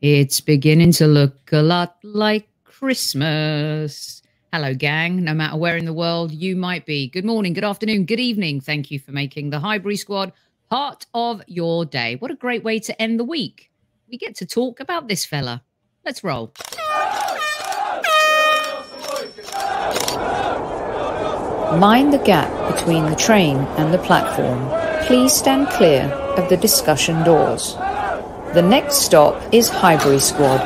It's beginning to look a lot like Christmas. Hello, gang, no matter where in the world you might be. Good morning, good afternoon, good evening. Thank you for making the Highbury Squad part of your day. What a great way to end the week. We get to talk about this fella. Let's roll. Mind the gap between the train and the platform. Please stand clear of the discussion doors. The next stop is Highbury Squad.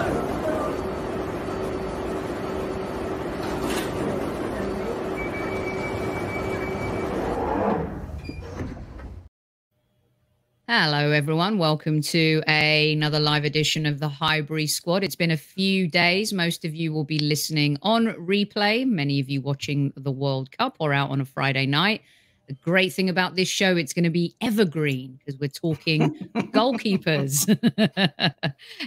Hello, everyone. Welcome to another live edition of the Highbury Squad. It's been a few days. Most of you will be listening on replay, many of you watching the World Cup or out on a Friday night. The great thing about this show, it's going to be evergreen because we're talking goalkeepers.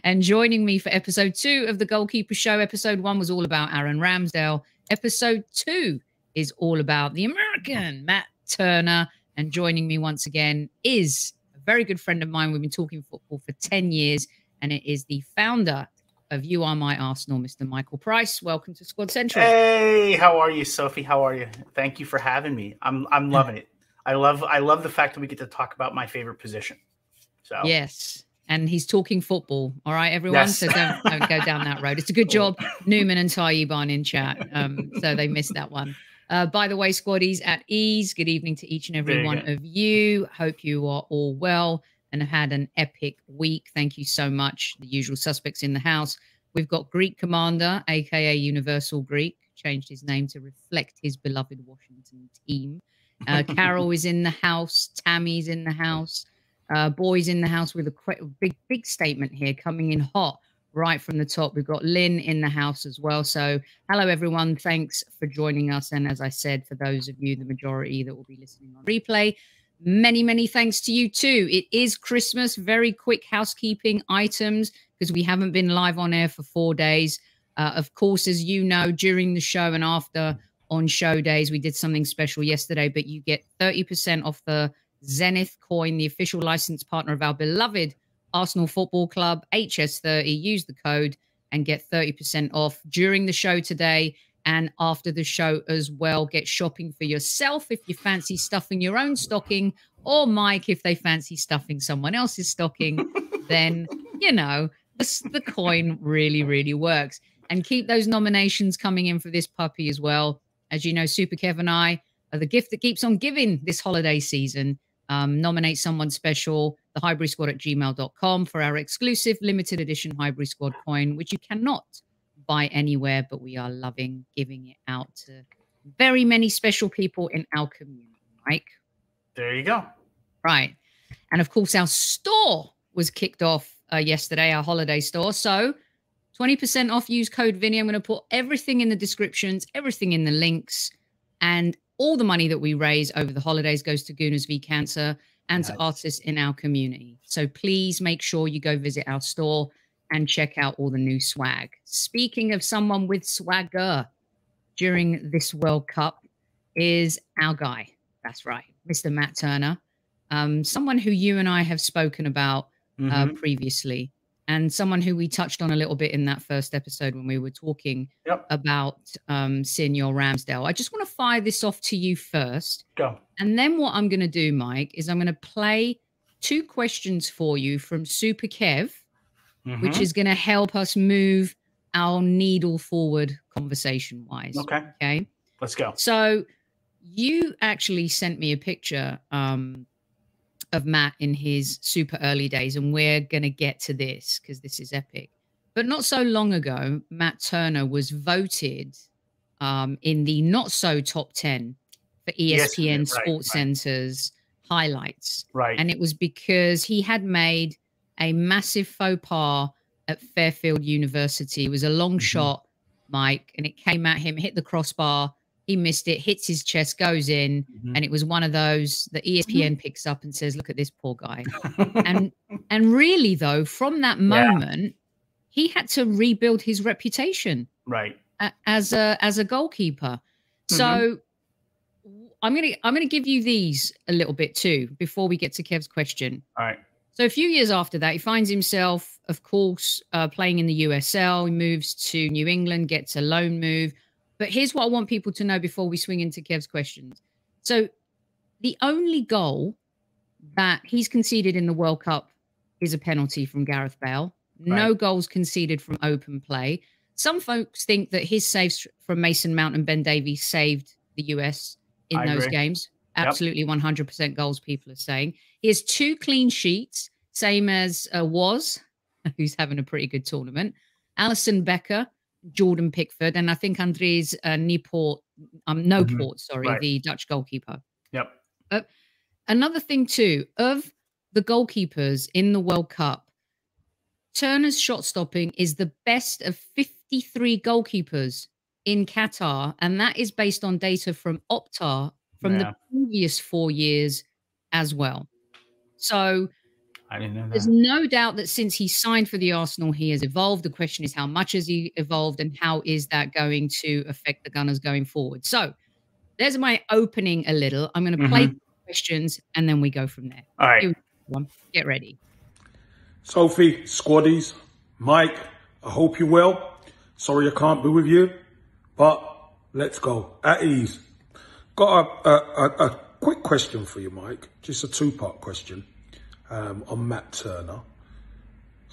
And joining me for episode 2 of the Goalkeeper Show, episode 1 was all about Aaron Ramsdale. Episode 2 is all about the American Matt Turner. And joining me once again is a very good friend of mine. We've been talking football for 10 years, and it is the founder of You Are My Arsenal, Mr. Michael Price. Welcome to Squad Central. Hey, how are you, Sophie? How are you? Thank you for having me. I'm loving it. I love the fact that we get to talk about my favorite position. So yes, and he's talking football. All right, everyone. Yes. So don't go down that road. It's a good job Newman and Tayyib aren't in chat, so they missed that one. By the way, squaddies at ease. Good evening to each and every one of you. Hope you are all well and have had an epic week. Thank you so much. The usual suspects in the house. We've got Greek Commander, aka Universal Greek, changed his name to reflect his beloved Washington team. Carol is in the house. Tammy's in the house. Boy's in the house with a big statement here coming in hot right from the top. We've got Lynn in the house as well. So hello, everyone. Thanks for joining us. And as I said, for those of you, the majority that will be listening on replay, many thanks to you too. It is Christmas. Very quick housekeeping items because we haven't been live on air for 4 days. Of course, as you know, during the show and after on show days, we did something special yesterday, but you get 30% off the ZENITH coin, the official license partner of our beloved Arsenal Football Club, HS30. Use the code and get 30% off during the show today and after the show as well. Get shopping for yourself if you fancy stuffing your own stocking, or Mike, if they fancy stuffing someone else's stocking, then, you know, the coin really works. And keep those nominations coming in for this puppy as well. As you know, Super Kev and I are the gift that keeps on giving this holiday season. Nominate someone special, the highburysquad@gmail.com for our exclusive limited edition Highbury Squad coin, which you cannot buy anywhere, but we are loving giving it out to very many special people in our community. Mike? There you go. Right. And of course, our store was kicked off yesterday, our holiday store. So 20% off, use code Vinny. I'm going to put everything in the descriptions, everything in the links, and all the money that we raise over the holidays goes to Gooners v Cancer and to artists in our community. So please make sure you go visit our store and check out all the new swag. Speaking of someone with swagger during this World Cup is our guy. That's right, Mr. Matt Turner. Someone who you and I have spoken about previously, and someone who we touched on a little bit in that first episode when we were talking about Senor Ramsdale. I just want to fire this off to you first. Go. And then what I'm going to do, Mike, is I'm going to play 2 questions for you from Super Kev, which is going to help us move our needle forward conversation-wise. Okay. Let's go. So you actually sent me a picture of Matt in his super early days, and we're going to get to this because this is epic. But not so long ago, Matt Turner was voted in the not so top 10 for ESPN Sports Center's highlights. Right. And it was because he had made a massive faux pas at Fairfield University. It was a long shot, Mike, and it came at him, hit the crossbar. He missed it, hits his chest, goes in, and it was one of those that ESPN picks up and says, look at this poor guy. and really, though, from that moment, he had to rebuild his reputation as a goalkeeper. So I'm gonna give you these a little bit too before we get to Kev's question. All right. So a few years after that, he finds himself, of course, playing in the USL. He moves to New England, gets a loan move. But here's what I want people to know before we swing into Kev's questions. So the only goal that he's conceded in the World Cup is a penalty from Gareth Bale. No goals conceded from open play. Some folks think that his saves from Mason Mount and Ben Davies saved the US in those games. Absolutely 100% goals, people are saying. He has 2 clean sheets, same as Woz, who's having a pretty good tournament, Alison Becker, Jordan Pickford, and I think Andries Niport, the Dutch goalkeeper. Another thing, too, of the goalkeepers in the World Cup, Turner's shot stopping is the best of 53 goalkeepers in Qatar, and that is based on data from Opta from the previous 4 years as well. So I didn't know that. There's no doubt that since he signed for the Arsenal, he has evolved. The question is, how much has he evolved, and how is that going to affect the Gunners going forward? So there's my opening a little. I'm going to play questions, and then we go from there. All right. Get ready. Sophie, Squaddies, Mike, I hope you're well. Sorry I can't be with you, but let's go. At ease. Got a quick question for you, Mike. Just a 2-part question on Matt Turner.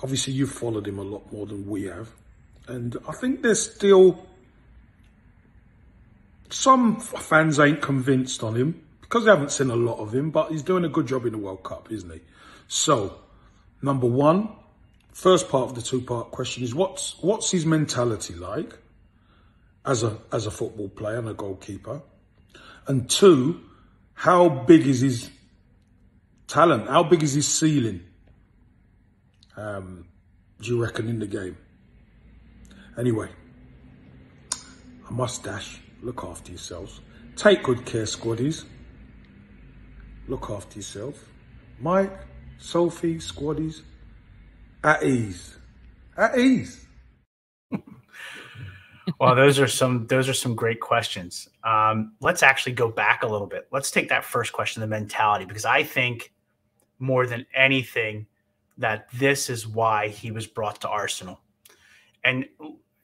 Obviously, you've followed him a lot more than we have. And I think there's still some fans ain't convinced on him because they haven't seen a lot of him, but he's doing a good job in the World Cup, isn't he? So, number one, first part of the 2-part question is what's his mentality like as a football player and a goalkeeper? And 2, how big is his talent? How big is his ceiling? Do you reckon in the game? Anyway, I must dash. Look after yourselves. Take good care, Squaddies. Look after yourself. Mike, Sophie, Squaddies, at ease. At ease. Well, those are some great questions. Let's actually go back a little bit. Let's take that first question, the mentality, because I think more than anything that this is why he was brought to Arsenal. And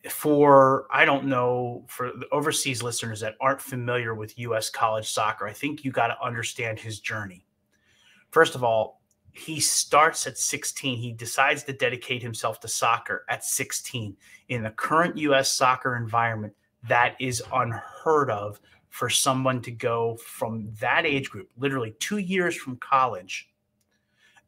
for the overseas listeners that aren't familiar with U.S. college soccer, I think you got to understand his journey. First of all, he starts at 16. He decides to dedicate himself to soccer at 16. In the current U.S. soccer environment, that is unheard of for someone to go from that age group, literally 2 years from college,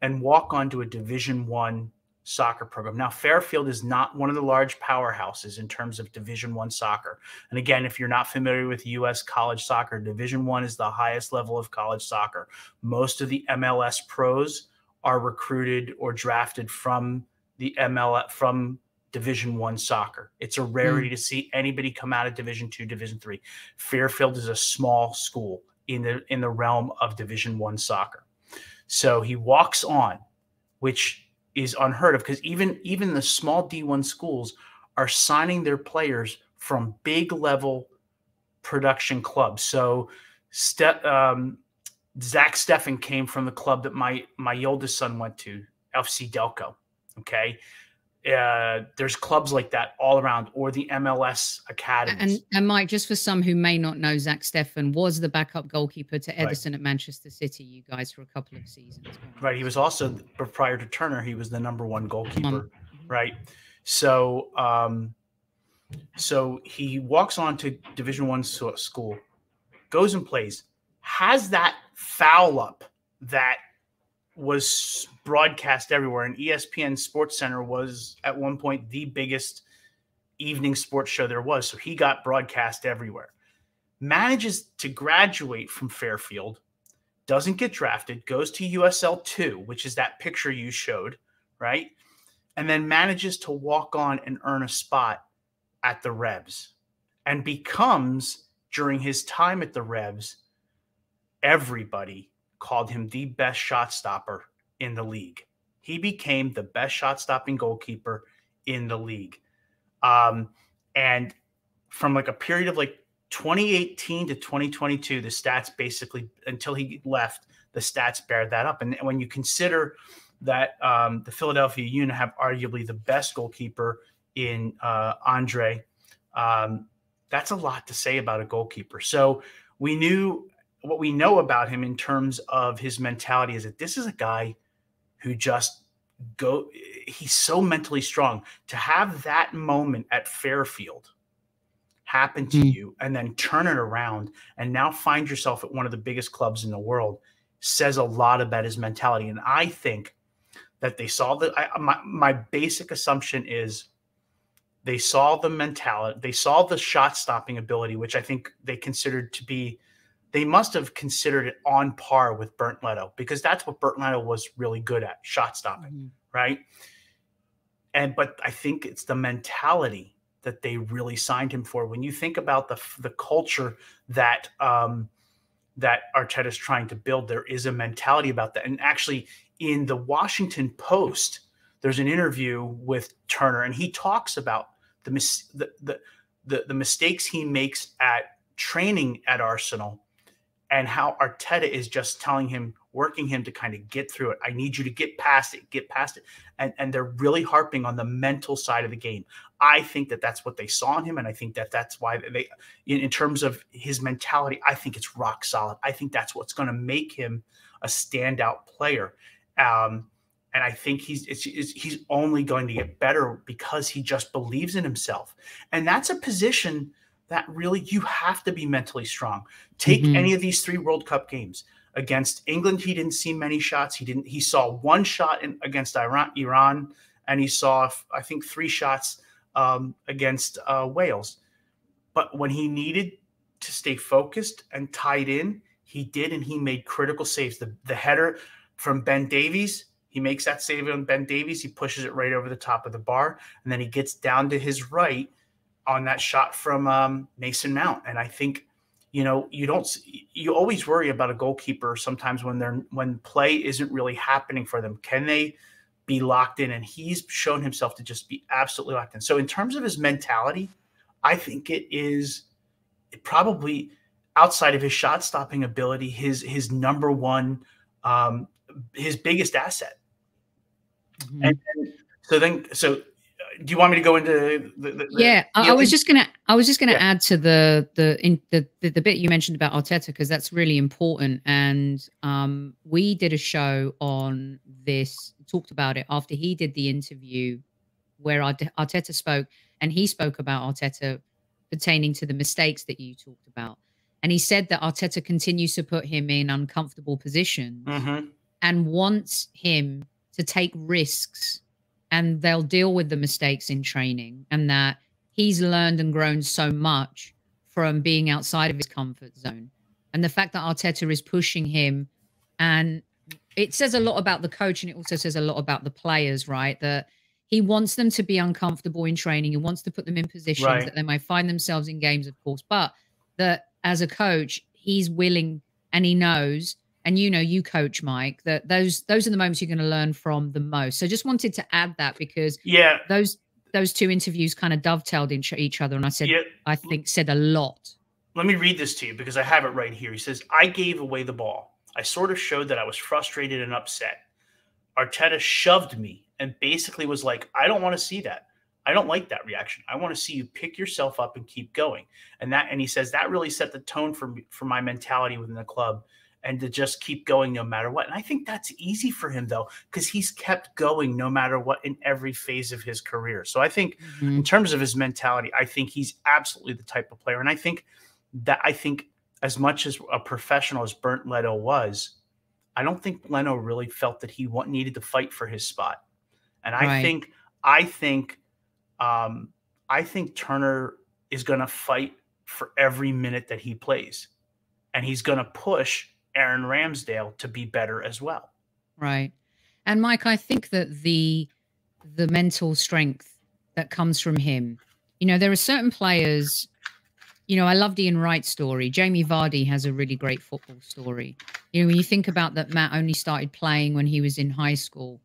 and walk onto a Division I soccer program. Now, Fairfield is not one of the large powerhouses in terms of Division I soccer. And again, if you're not familiar with U.S. college soccer, Division I is the highest level of college soccer. Most of the MLS pros are recruited or drafted from the from Division I soccer. It's a rarity to see anybody come out of Division II, Division III. Fairfield is a small school in the realm of Division I soccer. So he walks on, which is unheard of because even the small D1 schools are signing their players from big level production clubs. So Zach Steffen came from the club that my oldest son went to, FC Delco. Okay. There's clubs like that all around, or the MLS academies. And Mike, just for some who may not know, Zach Steffen was the backup goalkeeper to Edison at Manchester City, you guys, for a couple of seasons. Right. He was also, prior to Turner, he was the #1 goalkeeper. Right. So, so he walks on to Division I school, goes and plays, has that foul up that was broadcast everywhere, and ESPN Sports Center was at one point the biggest evening sports show there was. So he got broadcast everywhere. Manages to graduate from Fairfield, doesn't get drafted, goes to USL 2, which is that picture you showed, right? And then manages to walk on and earn a spot at the Revs, and becomes, during his time at the Revs, everybody called him the best shot stopper in the league. He became the best shot stopping goalkeeper in the league. And from like a period of like 2018 to 2022, the stats basically, until he left, the stats bear that up. And when you consider that the Philadelphia Union have arguably the best goalkeeper in Andre. That's a lot to say about a goalkeeper. So we knew what we know about him in terms of his mentality is that this is a guy who just he's so mentally strong. To have that moment at Fairfield happen to you and then turn it around and now find yourself at one of the biggest clubs in the world says a lot about his mentality. And I think that they saw my basic assumption is they saw the mentality, they saw the shot stopping ability, which I think they considered to be, they must have considered it on par with Bernd Leno, because that's what Bernd Leno was really good at, shot stopping, right? But I think it's the mentality that they really signed him for. When you think about the culture that that Arteta's trying to build, there is a mentality about that. And actually, in the Washington Post, there's an interview with Turner, and he talks about the mistakes he makes at training at Arsenal, and how Arteta is just telling him, working him to kind of get through it. I need you to get past it, get past it. And they're really harping on the mental side of the game. I think that that's what they saw in him. And I think that that's why they, in terms of his mentality, I think it's rock solid. I think that's what's going to make him a standout player. And I think he's only going to get better because he just believes in himself. And that's a position that really you have to be mentally strong. Take any of these 3 World Cup games. Against England, he didn't see many shots. He saw 1 shot against Iran, and he saw, I think, 3 shots against Wales. But when he needed to stay focused and tied in, he did, and he made critical saves. The header from Ben Davies, he makes that save on Ben Davies. He pushes it right over the top of the bar, and then he gets down to his right on that shot from Mason Mount. And I think, you always worry about a goalkeeper sometimes when play isn't really happening for them. Can they be locked in? And he's shown himself to just be absolutely locked in. So in terms of his mentality, I think it is probably, outside of his shot stopping ability, his number one, his biggest asset. And so do you want me to go into the I was just gonna add to the bit you mentioned about Arteta, because that's really important. And we did a show on this, talked about it after he did the interview where Arteta spoke, and he spoke about Arteta pertaining to the mistakes that you talked about. And he said that Arteta continues to put him in uncomfortable positions and wants him to take risks, and they'll deal with the mistakes in training, and that he's learned and grown so much from being outside of his comfort zone. And the fact that Arteta is pushing him, and it says a lot about the coach, and it also says a lot about the players, right? That he wants them to be uncomfortable in training. He wants to put them in positions that they might find themselves in games, of course, but that as a coach, he's willing, and he knows, and you coach, Mike, that those are the moments you're going to learn from the most. So just wanted to add that, because those 2 interviews kind of dovetailed into each other, and I think said a lot. Let me read this to you because I have it right here. He says, "I gave away the ball. I sort of showed that I was frustrated and upset. Arteta shoved me and basically was like, I don't want to see that. I don't like that reaction. I want to see you pick yourself up and keep going." And he says that really set the tone for my mentality within the club, and to just keep going no matter what. And I think that's easy for him, though, because he's kept going no matter what in every phase of his career. So I think in terms of his mentality, I think he's absolutely the type of player. And I think as much as a professional as Bernd Leno was, I don't think Leno really felt that he needed to fight for his spot. And I think Turner is going to fight for every minute that he plays, and he's going to push Aaron Ramsdale to be better as well. Right. And Mike, I think that the mental strength that comes from him, there are certain players, I loved Ian Wright's story. Jamie Vardy has a really great football story. When you think about that, Matt only started playing when he was in high school.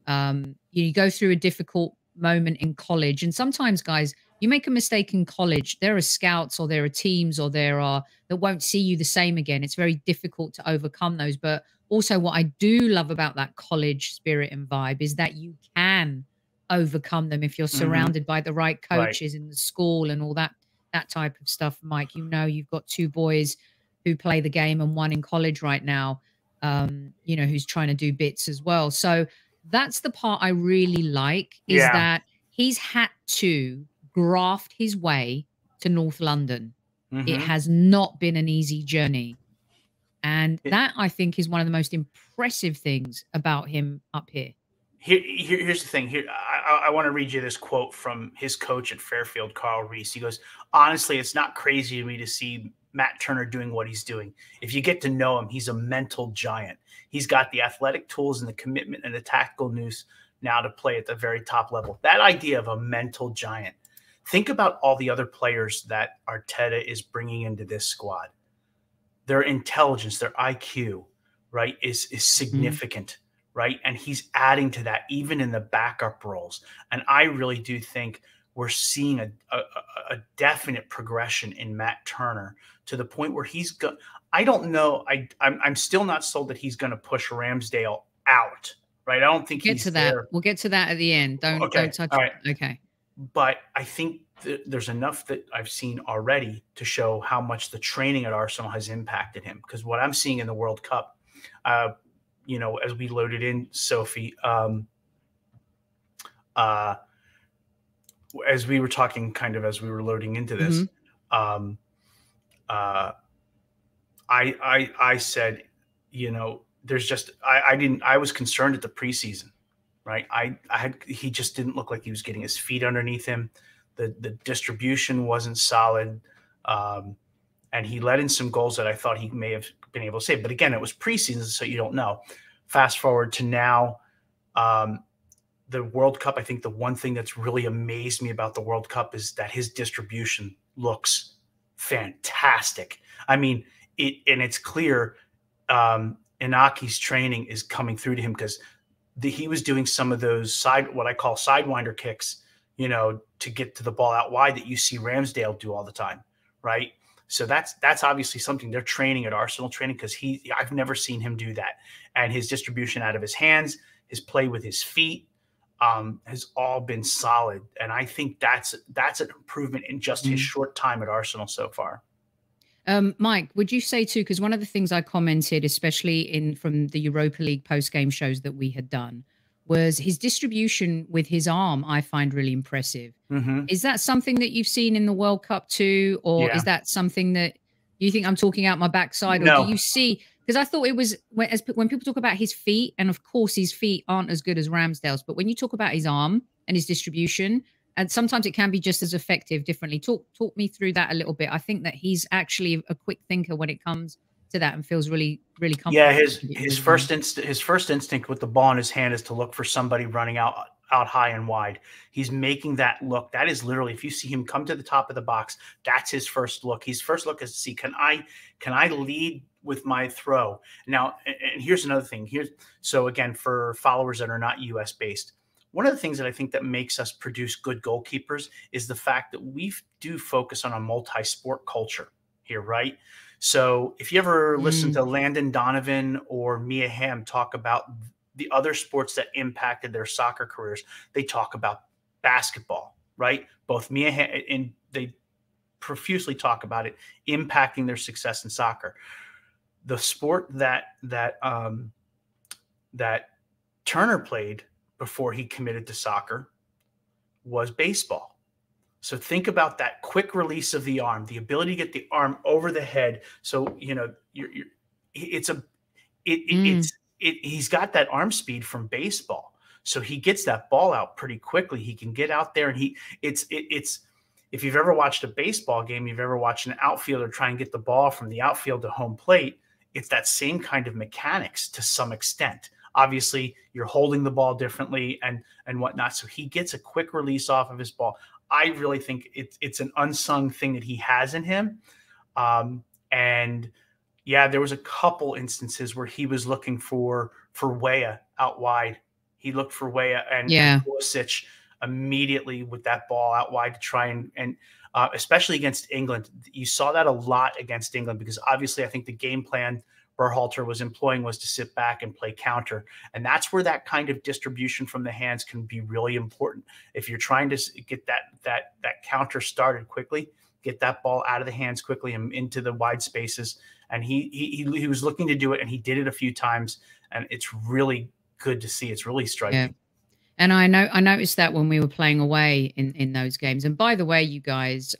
You go through a difficult moment in college, and sometimes, guys, you make a mistake in college, there are scouts or there are teams or that won't see you the same again. It's very difficult to overcome those. But also what I do love about that college spirit and vibe is that you can overcome them if you're surrounded by the right coaches in the school and all that type of stuff. Mike, you know, you've got 2 boys who play the game and 1 in college right now, you know, who's trying to do bits as well. So that's the part I really like, is that he's had to graft his way to North London. It has not been an easy journey. And that, I think, is one of the most impressive things about him up here. Here's the thing. Here, I want to read you this quote from his coach at Fairfield, Carl Reese. He goes, "Honestly, it's not crazy to me to see Matt Turner doing what he's doing. If you get to know him, he's a mental giant. He's got the athletic tools and the commitment and the tactical nous now to play at the very top level." That idea of a mental giant. Think about all the other players that Arteta is bringing into this squad. Their intelligence, their IQ, right, is significant, right? And he's adding to that even in the backup roles. And I really do think we're seeing a definite progression in Matt Turner to the point where he's going. I don't know. I'm still not sold that he's going to push Ramsdale out, right? I don't think he's there. We'll get to that at the end. Don't touch it. Okay. But I think there's enough that I've seen already to show how much the training at Arsenal has impacted him. Because what I'm seeing in the World Cup, you know, as we loaded in, Sophie, as we were talking, kind of as we were loading into this, I said, you know, there's just I was concerned at the preseason, right? He just didn't look like he was getting his feet underneath him. The distribution wasn't solid, and he let in some goals that I thought he may have been able to save. But again, it was preseason, so you don't know. Fast forward to now, the World Cup. I think the one thing that's really amazed me about the World Cup is that his distribution looks fantastic. I mean, it's clear Inaki's training is coming through to him, because he was doing some of those what I call sidewinder kicks, you know, to get to the ball out wide that you see Ramsdale do all the time, right? So that's obviously something they're training at Arsenal training, because I've never seen him do that. And his distribution out of his hands, his play with his feet, has all been solid. And I think that's an improvement in just his short time at Arsenal so far. Mike, would you say too, because one of the things I commented, especially from the Europa League post-game shows that we had done, was his distribution with his arm, I find really impressive. Is that something that you've seen in the World Cup too? Or is that something that you think I'm talking out my backside? Or do you see, because I thought it was, when people talk about his feet, and of course his feet aren't as good as Ramsdale's, but when you talk about his arm and his distribution, and sometimes it can be just as effective differently. Talk me through that a little bit. I think that he's actually a quick thinker when it comes to that, and feels really, really comfortable. Yeah, his first instinct with the ball in his hand is to look for somebody running out high and wide. He's making that look. That is literally, if you see him come to the top of the box, that's his first look. His first look is to see, can I lead with my throw? Now, and here's another thing. So again, for followers that are not US based, one of the things that I think that makes us produce good goalkeepers is the fact that we do focus on a multi-sport culture here, right? So if you ever listen to Landon Donovan or Mia Hamm talk about the other sports that impacted their soccer careers, they talk about basketball, right? Both Mia Hamm, and they profusely talk about it impacting their success in soccer. The sport that Turner played before he committed to soccer was baseball. So think about that quick release of the arm, the ability to get the arm over the head. So, you know, he's got that arm speed from baseball. So he gets that ball out pretty quickly. He can get out there, and it's if you've ever watched a baseball game, you've ever watched an outfielder try and get the ball from the outfield to home plate, it's that same kind of mechanics to some extent. Obviously, you're holding the ball differently and whatnot. So he gets a quick release off of his ball. I really think it's an unsung thing that he has in him. And yeah, there was a couple instances where he was looking for Weah out wide. He looked for Weah and Pulisic immediately with that ball out wide to try and especially against England. You saw that a lot against England, because obviously I think the game plan Berhalter was employing was to sit back and play counter. And that's where that kind of distribution from the hands can be really important. If you're trying to get that counter started quickly, get that ball out of the hands quickly and into the wide spaces. And he was looking to do it, and he did it a few times, and it's really good to see. It's really striking. Yeah. And I noticed that when we were playing away in those games. And by the way, you guys,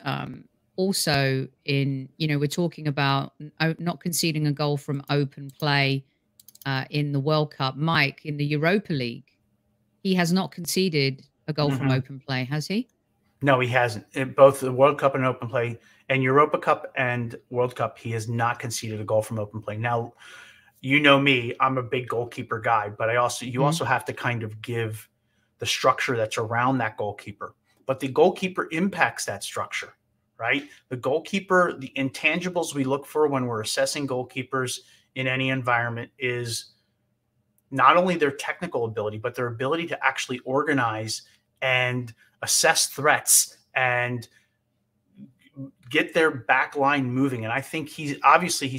also we're talking about not conceding a goal from open play in the World Cup. Mike, in the Europa League, he has not conceded a goal from open play, has he? No, he hasn't. In both the World Cup and open play, and Europa Cup and World Cup, he has not conceded a goal from open play. Now, you know me, I'm a big goalkeeper guy, but you also have to kind of give the structure that's around that goalkeeper. But the goalkeeper impacts that structure, right? The goalkeeper, the intangibles we look for when we're assessing goalkeepers in any environment is not only their technical ability, but their ability to actually organize and assess threats and get their back line moving. And I think he's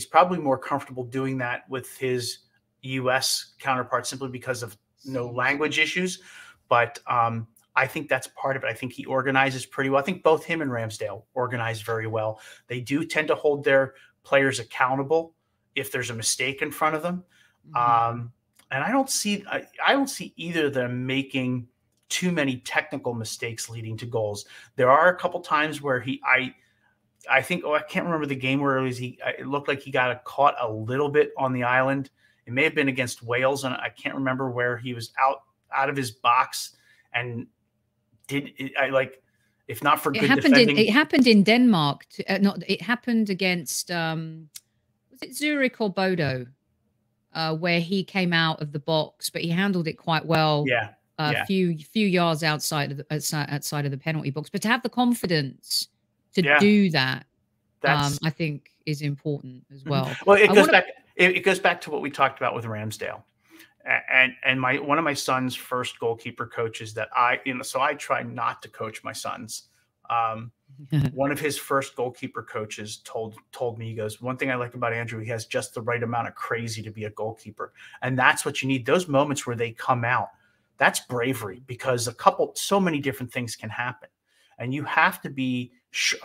probably more comfortable doing that with his US counterpart simply because of no language issues. But I think that's part of it. I think he organizes pretty well. I think both him and Ramsdale organize very well. They do tend to hold their players accountable if there's a mistake in front of them. And I don't see either of them making too many technical mistakes leading to goals. There are a couple times where I think I can't remember the game where it looked like he got caught a little bit on the island. It may have been against Wales, and I can't remember where he was out of his box and if not for good defending. It happened in Denmark. It happened against was it Zurich or Bodo, where he came out of the box, but he handled it quite well. Yeah. A few yards outside of the penalty box, but to have the confidence to do that, I think is important as well. Well, it goes back to what we talked about with Ramsdale, and one of my son's first goalkeeper coaches that so I try not to coach my sons. One of his first goalkeeper coaches told me, he goes, one thing I like about Andrew, he has just the right amount of crazy to be a goalkeeper, and that's what you need. Those moments where they come out. That's bravery, because so many different things can happen, and you have to be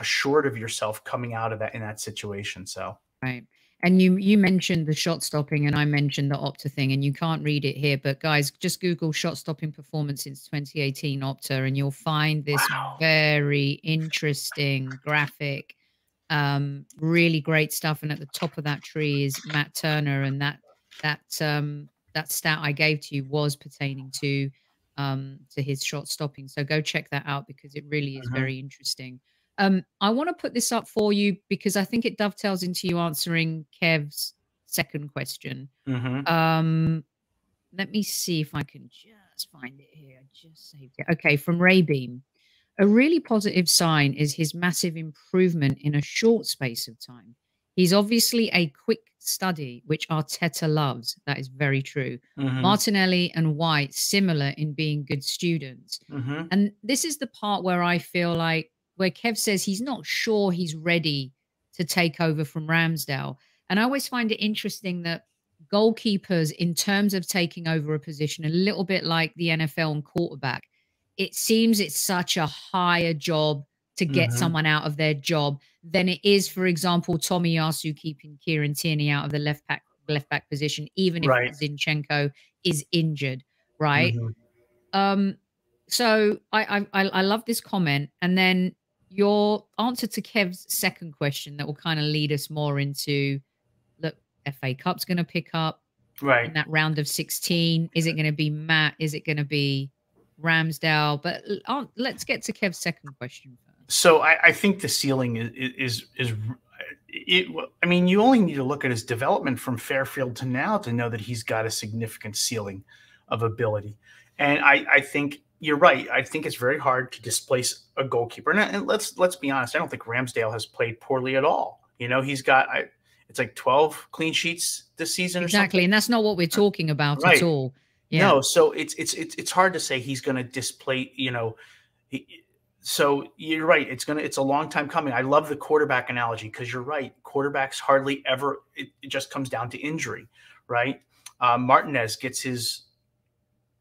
assured of yourself coming out of that in that situation. So, right. And you mentioned the shot stopping, and I mentioned the Opta thing, and you can't read it here, but guys, just Google shot stopping performance since 2018 Opta, and you'll find this very interesting graphic, really great stuff. And at the top of that tree is Matt Turner, and that stat I gave to you was pertaining to his shot stopping. So go check that out, because it really is very interesting. I want to put this up for you because I think it dovetails into you answering Kev's second question. Let me see if I can just find it here. I just saved it. Okay, from Ray Beam. A really positive sign is his massive improvement in a short space of time. He's obviously a quick study, which Arteta loves. That is very true. Martinelli and White, similar in being good students. And this is the part where I feel like, where Kev says he's not sure he's ready to take over from Ramsdale. And I always find it interesting that goalkeepers, in terms of taking over a position, a little bit like the NFL and quarterback, it seems it's such a higher job to get someone out of their job than it is, for example, Tomiyasu keeping Kieran Tierney out of the left back position, even if Zinchenko is injured, right? So I love this comment. And then your answer to Kev's second question that will kind of lead us more into, look, FA Cup's going to pick up in that round of 16. Is it going to be Matt? Is it going to be Ramsdale? But let's get to Kev's second question first. So I think the ceiling is I mean, you only need to look at his development from Fairfield to now to know that he's got a significant ceiling of ability. And I think you're right. I think it's very hard to displace a goalkeeper. And let's be honest. I don't think Ramsdale has played poorly at all. You know, he's got it's like 12 clean sheets this season. Exactly, and that's not what we're talking about at all. Yeah. No, so it's hard to say he's going to displace. You know, So you're right. It's a long time coming. I love the quarterback analogy because you're right. Quarterbacks hardly ever, it just comes down to injury, right? Martinez gets his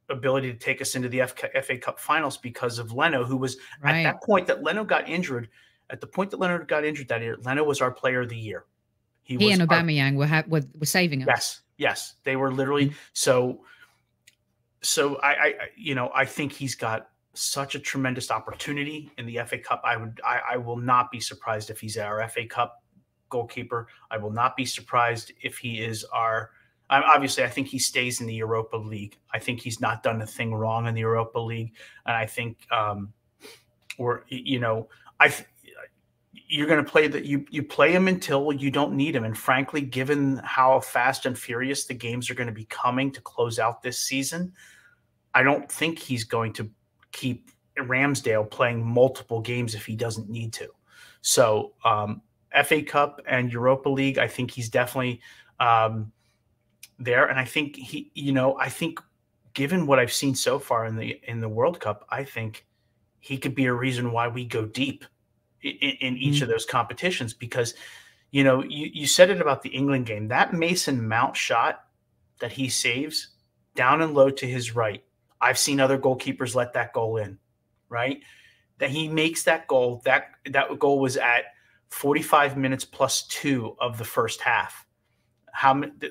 ability to take us into the FA Cup finals because of Leno, who was at that point that Leno got injured. At the point that Leno got injured that year, Leno was our player of the year. He and Aubameyang were saving us. Yes. They were literally so I think he's got such a tremendous opportunity in the FA Cup. I will not be surprised if he's our FA Cup goalkeeper. I will not be surprised if he is our obviously, I think he stays in the Europa League. I think he's not done a thing wrong in the Europa League, and I think, you're going to play that you play him until you don't need him. And frankly, given how fast and furious the games are going to be coming to close out this season, I don't think he's going to keep Ramsdale playing multiple games if he doesn't need to. So FA Cup and Europa League, I think he's definitely there. And I think I think given what I've seen so far in the World Cup, I think he could be a reason why we go deep in each of those competitions, because, you said it about the England game, that Mason Mount shot that he saves down and low to his right. I've seen other goalkeepers let that goal in, right? That he makes that goal. That goal was at 45 minutes plus 2 of the first half.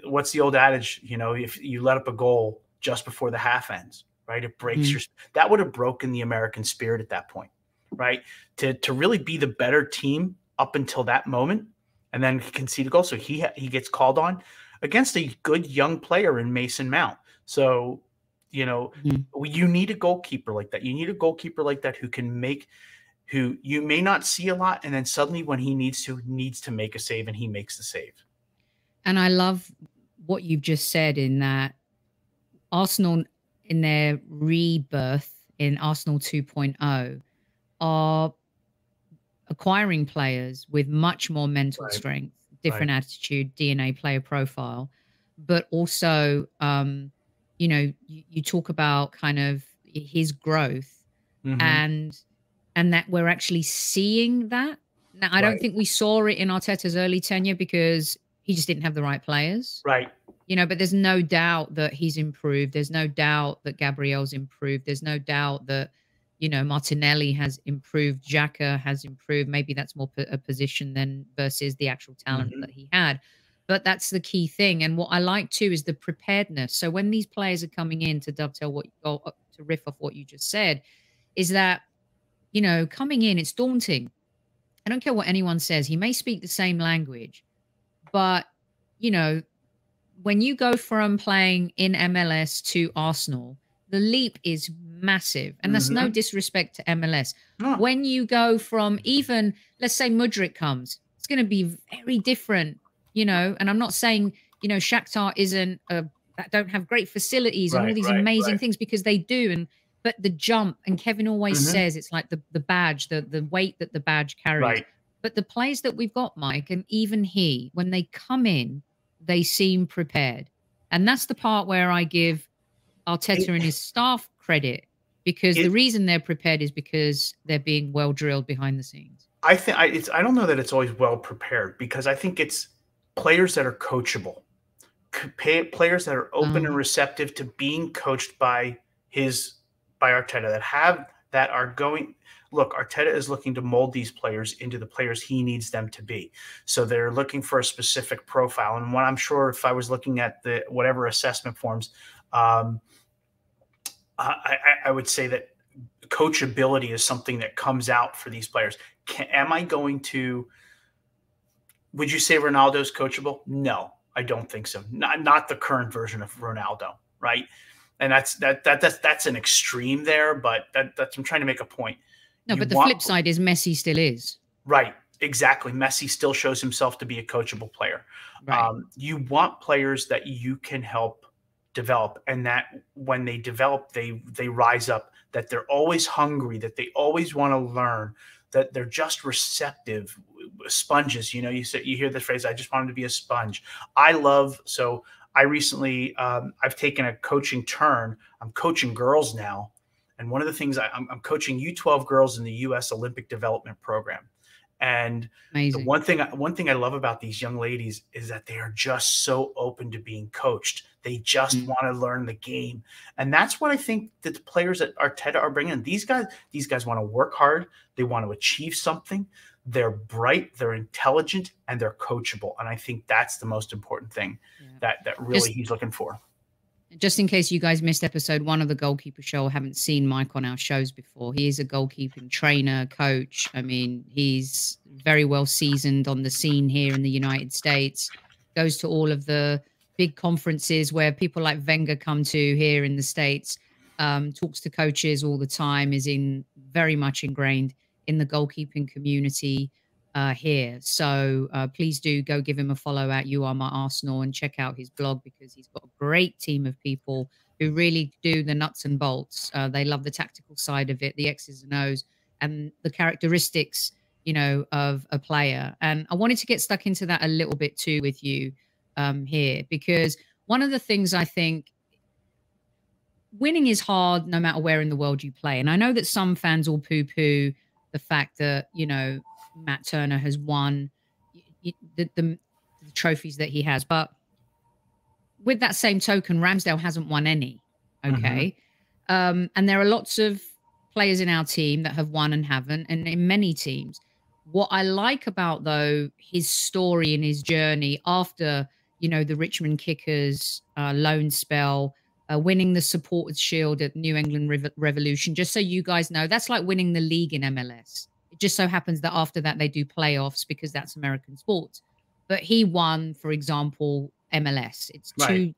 What's the old adage? If you let up a goal just before the half ends, right? It breaks that would have broken the American spirit at that point, right? To really be the better team up until that moment, and then concede a goal. So he gets called on against a good young player in Mason Mount. So, you need a goalkeeper like that. You need a goalkeeper like that who you may not see a lot, and then suddenly when he needs to make a save, and he makes the save. And I love what you've just said in that Arsenal, in their rebirth in Arsenal 2.0, are acquiring players with much more mental strength, different attitude, DNA, player profile, but also, you talk about kind of his growth and that we're actually seeing that. Now, I don't think we saw it in Arteta's early tenure because he just didn't have the right players. Right. But there's no doubt that he's improved. There's no doubt that Gabriel's improved. There's no doubt that, Martinelli has improved. Xhaka has improved. Maybe that's more a position than versus the actual talent that he had. But that's the key thing. And what I like too is the preparedness. So when these players are coming in, to dovetail to riff off what you just said, is that, coming in, it's daunting. I don't care what anyone says. He may speak the same language, but, when you go from playing in MLS to Arsenal, the leap is massive. And that's no disrespect to MLS. No. When you go from even, let's say Mudryk comes, it's going to be very different, and I'm not saying, Shakhtar don't have great facilities and all these amazing things, because they do. But the jump, and Kevin always says it's like the badge, the weight that the badge carries. Right. But the players that we've got, Mike, and even he, when they come in, they seem prepared. And that's the part where I give Arteta and his staff credit, because the reason they're prepared is because they're being well drilled behind the scenes. I don't know that it's always well prepared, because I think it's players that are coachable, players that are open and receptive to being coached by Arteta, that are going. Look, Arteta is looking to mold these players into the players he needs them to be. So they're looking for a specific profile. And what I'm sure, if I was looking at the whatever assessment forms, I would say that coachability is something that comes out for these players. Would you say Ronaldo's coachable? No, I don't think so. Not the current version of Ronaldo, right? And that's an extreme there, but I'm trying to make a point. No, but the flip side is Messi still is. Right, exactly. Messi still shows himself to be a coachable player. Right. You want players that you can help develop, and that when they develop, they rise up, that they're always hungry, that they always want to learn, that they're just receptive sponges. You hear the phrase, I just wanted to be a sponge. I recently, I've taken a coaching turn. I'm coaching girls now. And one of the things I'm coaching U12 girls in the U.S. Olympic Development Program. And the one thing I love about these young ladies is that they are just so open to being coached. They just want to learn the game. And that's what I think that the players at Arteta are bringing in. These guys want to work hard. They want to achieve something. They're bright, they're intelligent, and they're coachable. And I think that's the most important thing that really he's looking for. Just in case you guys missed episode 1 of the Goalkeeper Show or haven't seen Mike on our shows before, he is a goalkeeping trainer, coach. I mean, he's very well seasoned on the scene here in the United States, goes to all of the big conferences where people like Wenger come to here in the States, talks to coaches all the time, is very much ingrained in the goalkeeping community here. So please do go give him a follow at You Are My Arsenal and check out his blog, because he's got a great team of people who really do the nuts and bolts. They love the tactical side of it, the X's and O's, and the characteristics, you know, of a player. And I wanted to get stuck into that a little bit too with you here, because one of the things I think, winning is hard no matter where in the world you play. And I know that some fans will poo-poo the fact that, you know, Matt Turner has won the trophies that he has. But with that same token, Ramsdale hasn't won any. Okay. And there are lots of players in our team that have won and haven't, and in many teams. What I like about, though, his story and his journey after, you know, the Richmond Kickers loan spell, winning the Supporters' Shield at New England Revolution. Just so you guys know, that's like winning the league in MLS. It just so happens that after that they do playoffs because that's American sports. But he won, for example, MLS. It's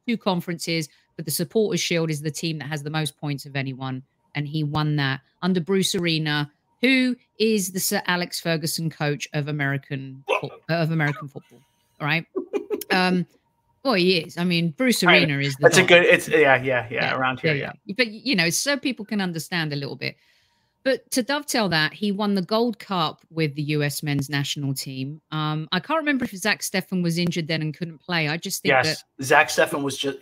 two conferences, but the Supporters' Shield is the team that has the most points of anyone, and he won that under Bruce Arena, who is the Sir Alex Ferguson coach of American football. All right. Well, he is. I mean, Bruce Arena is the. That's a good. It's around here. Yeah. But you know, so people can understand a little bit. But to dovetail that, he won the Gold Cup with the US men's national team. I can't remember if Zach Steffen was injured then and couldn't play. I just think that Zach Steffen was just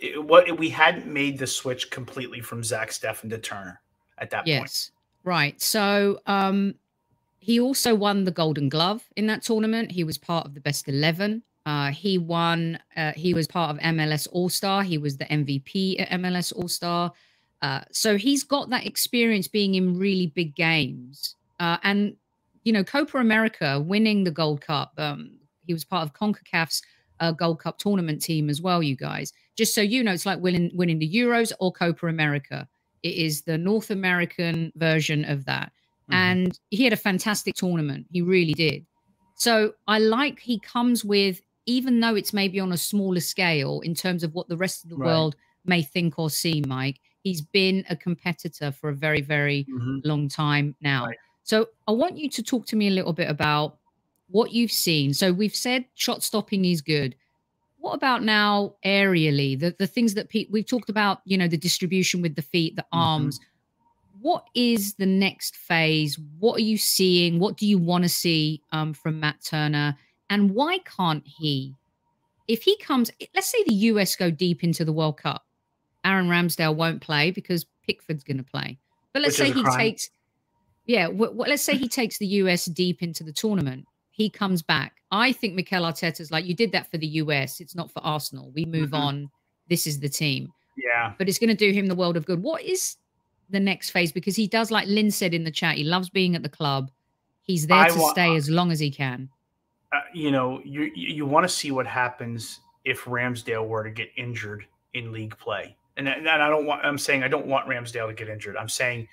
we hadn't made the switch completely from Zach Steffen to Turner at that point. Yes, right. So he also won the Golden Glove in that tournament. He was part of the best 11. He won. He was part of MLS All-Star. He was the MVP at MLS All-Star. So he's got that experience being in really big games. And, you know, Copa America, winning the Gold Cup, he was part of CONCACAF's Gold Cup tournament team as well, you guys. Just so you know, it's like winning the Euros or Copa America. It is the North American version of that. And he had a fantastic tournament. He really did. So I like he comes with, even though it's maybe on a smaller scale in terms of what the rest of the world may think or see, Mike, he's been a competitor for a very, very long time now. So I want you to talk to me a little bit about what you've seen. So we've said shot stopping is good. What about now aerially, the things that we've talked about, you know, the distribution with the feet, the arms. What is the next phase? What are you seeing? What do you want to see from Matt Turner? And why can't he, if he comes, let's say the US go deep into the World Cup, Aaron Ramsdale won't play because Pickford's going to play. But let's say he takes, let's say he takes the US deep into the tournament. He comes back. I think Mikel Arteta's like, you did that for the US. It's not for Arsenal. We move on. This is the team. Yeah. But it's going to do him the world of good. What is the next phase? Because he does, like Lynn said in the chat, he loves being at the club. He's there to stay as long as he can. You know, you want to see what happens if Ramsdale were to get injured in league play. And I'm saying I don't want Ramsdale to get injured. I'm saying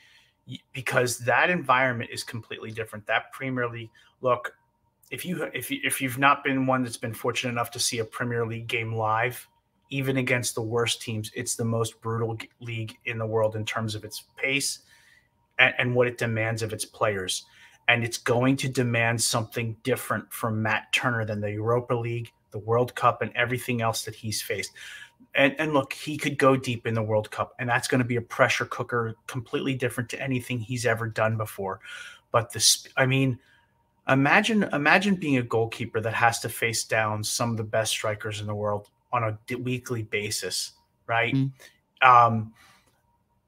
because that environment is completely different. That Premier League, look, if you've not been one that's been fortunate enough to see a Premier League game live, even against the worst teams, it's the most brutal league in the world in terms of its pace and what it demands of its players. And it's going to demand something different from Matt Turner than the Europa League, the World Cup, and everything else that he's faced. And look, he could go deep in the World Cup, and that's going to be a pressure cooker, completely different to anything he's ever done before. But imagine being a goalkeeper that has to face down some of the best strikers in the world on a weekly basis, right?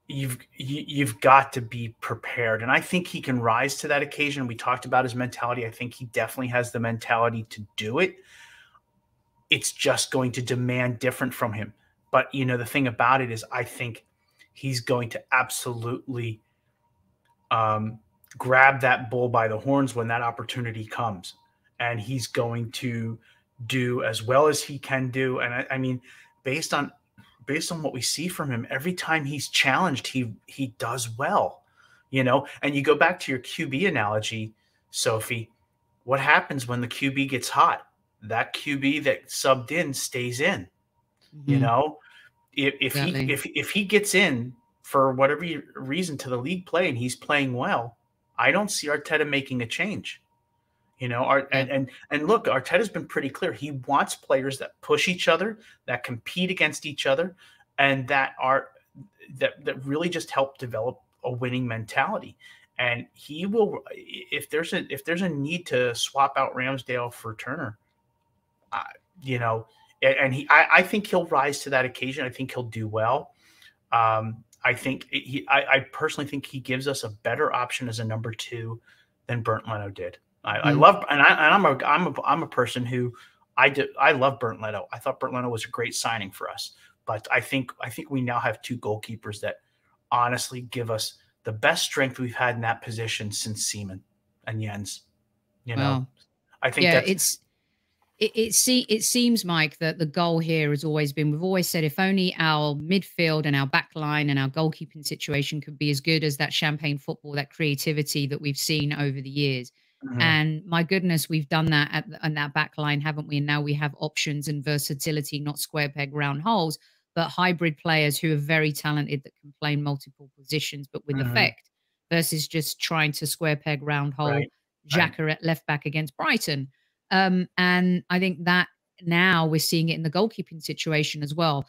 you've got to be prepared. And I think he can rise to that occasion. We talked about his mentality. I think he definitely has the mentality to do it. It's just going to demand different from him. But, you know, the thing about it is I think he's going to absolutely grab that bull by the horns when that opportunity comes. And he's going to do as well as he can do. And I mean, based on what we see from him, every time he's challenged, he does well, you know. And you go back to your QB analogy, Sophie, what happens when the QB gets hot? That QB that subbed in stays in, you know. If he gets in for whatever reason to the league play and he's playing well, I don't see Arteta making a change. You know, and look, Arteta's been pretty clear. He wants players that push each other, that compete against each other, and that really just help develop a winning mentality. And he will, if there's a need to swap out Ramsdale for Turner, you know, and I think he'll rise to that occasion. I think he'll do well. I personally think he gives us a better option as a number 2 than Bernd Leno did. I love, and I'm a person who I love Bernd Leno. I thought Bernd Leno was a great signing for us, but I think we now have 2 goalkeepers that honestly give us the best strength we've had in that position since Seaman and Jens. You know, I think it seems, Mike, that the goal here has always been, we've always said, if only our midfield and our back line and our goalkeeping situation could be as good as that champagne football, that creativity that we've seen over the years. And my goodness, we've done that on that back line, haven't we? And now we have options and versatility, not square peg, round holes, but hybrid players who are very talented that can play in multiple positions, but with effect, versus just trying to square peg, round hole, Xhaka at left back against Brighton. And I think that now we're seeing it in the goalkeeping situation as well.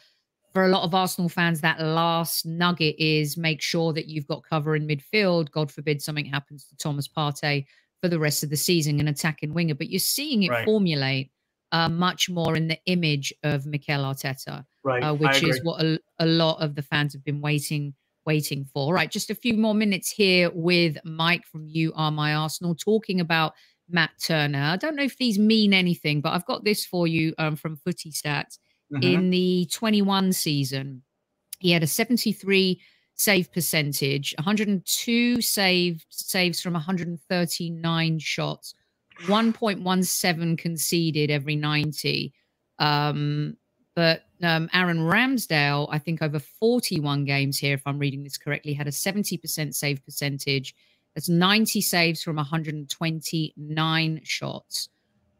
For a lot of Arsenal fans, that last nugget is make sure that you've got cover in midfield. God forbid something happens to Thomas Partey for the rest of the season, an attacking winger. But you're seeing it formulate much more in the image of Mikel Arteta, which is what a lot of the fans have been waiting for. All right, just a few more minutes here with Mike from You Are My Arsenal talking about Matt Turner. I don't know if these mean anything, but I've got this for you from Footy Stats. In the 21 season, he had a 73 save percentage, 102 saves from 139 shots, 1.17 conceded every 90. But Aaron Ramsdale, I think over 41 games here, if I'm reading this correctly, had a 70% save percentage. That's 90 saves from 129 shots.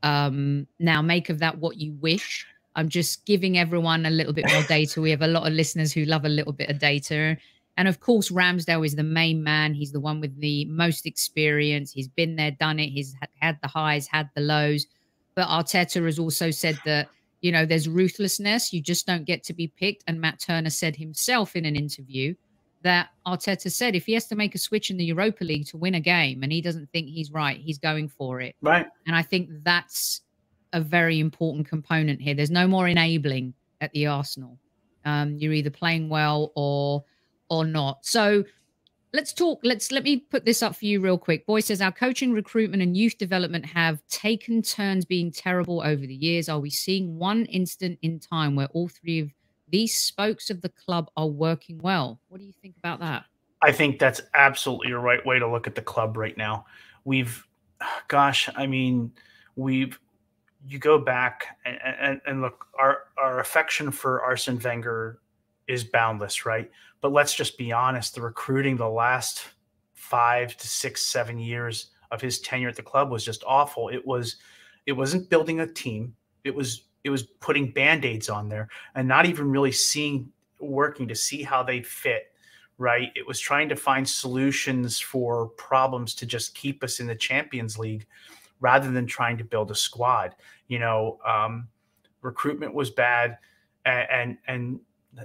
Now, make of that what you wish. I'm just giving everyone a little bit more data. We have a lot of listeners who love a little bit of data. And of course, Ramsdale is the main man. He's the one with the most experience. He's been there, done it. He's had the highs, had the lows. But Arteta has also said that, you know, there's ruthlessness. You just don't get to be picked. And Matt Turner said himself in an interview that Arteta said if he has to make a switch in the Europa League to win a game and he doesn't think he's right, he's going for it. Right. And I think that's a very important component here. There's no more enabling at the Arsenal. You're either playing well or not. So let's talk. Let me put this up for you real quick. Boy says our coaching, recruitment, and youth development have taken turns being terrible over the years. Are we seeing one instant in time where all 3 of these spokes of the club are working well? What do you think about that? I think that's absolutely the right way to look at the club right now. You go back and look, our affection for Arsene Wenger is boundless, right? But let's just be honest. The recruiting the last 5 to 6, 7 years of his tenure at the club was just awful. It wasn't building a team. It was putting Band-Aids on there and not even really working to see how they fit, right? It was trying to find solutions for problems to just keep us in the Champions League rather than trying to build a squad. You know, recruitment was bad, and